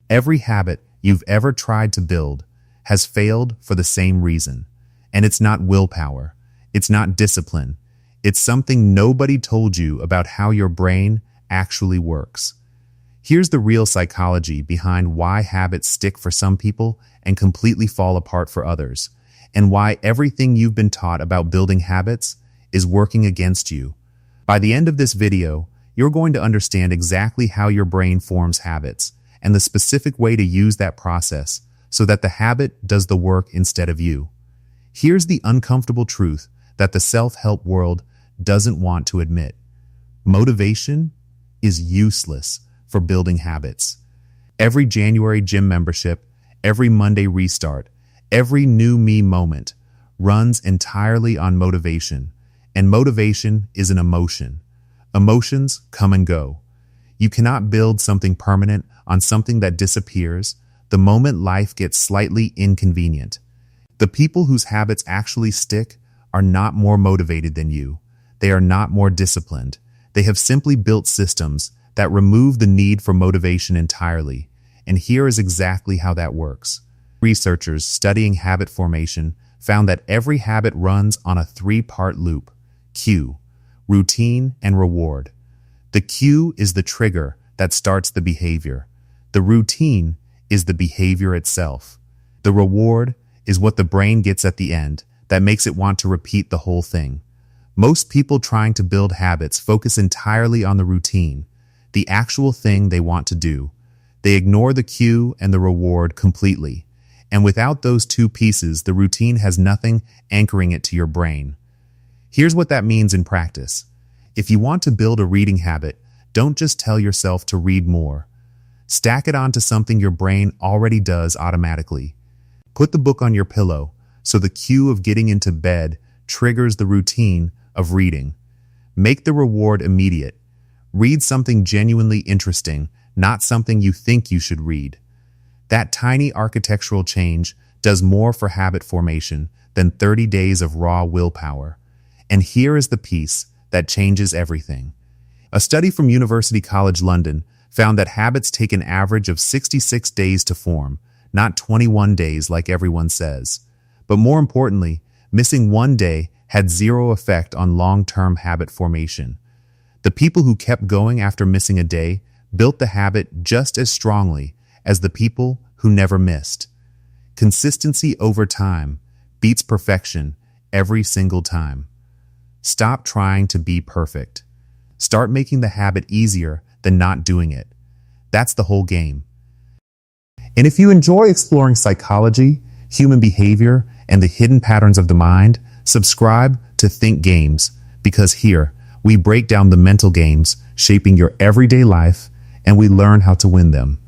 Every habit you've ever tried to build has failed for the same reason. And it's not willpower. It's not discipline. It's something nobody told you about how your brain actually works. Here's the real psychology behind why habits stick for some people and completely fall apart for others, and why everything you've been taught about building habits is working against you. By the end of this video, you're going to understand exactly how your brain forms habits and the specific way to use that process so that the habit does the work instead of you. Here's the uncomfortable truth that the self-help world doesn't want to admit. Motivation is useless for building habits. Every January gym membership, every Monday restart, every new me moment runs entirely on motivation. And motivation is an emotion. Emotions come and go. You cannot build something permanent on something that disappears the moment life gets slightly inconvenient. The people whose habits actually stick are not more motivated than you. They are not more disciplined. They have simply built systems that remove the need for motivation entirely. And here is exactly how that works. Researchers studying habit formation found that every habit runs on a three-part loop: cue, routine, and reward. The cue is the trigger that starts the behavior. The routine is the behavior itself. The reward is what the brain gets at the end that makes it want to repeat the whole thing. Most people trying to build habits focus entirely on the routine, the actual thing they want to do. They ignore the cue and the reward completely. And without those two pieces, the routine has nothing anchoring it to your brain. Here's what that means in practice. If you want to build a reading habit, don't just tell yourself to read more. Stack it onto something your brain already does automatically. Put the book on your pillow so the cue of getting into bed triggers the routine of reading. Make the reward immediate. Read something genuinely interesting, not something you think you should read. That tiny architectural change does more for habit formation than 30 days of raw willpower. And here is the piece that changes everything. A study from University College London found that habits take an average of 66 days to form, not 21 days like everyone says. But more importantly, missing one day had zero effect on long-term habit formation. The people who kept going after missing a day built the habit just as strongly as the people who never missed. Consistency over time beats perfection every single time. Stop trying to be perfect. Start making the habit easier than not doing it. That's the whole game. And if you enjoy exploring psychology, human behavior, and the hidden patterns of the mind, subscribe to Think Games, because here we break down the mental games shaping your everyday life and we learn how to win them.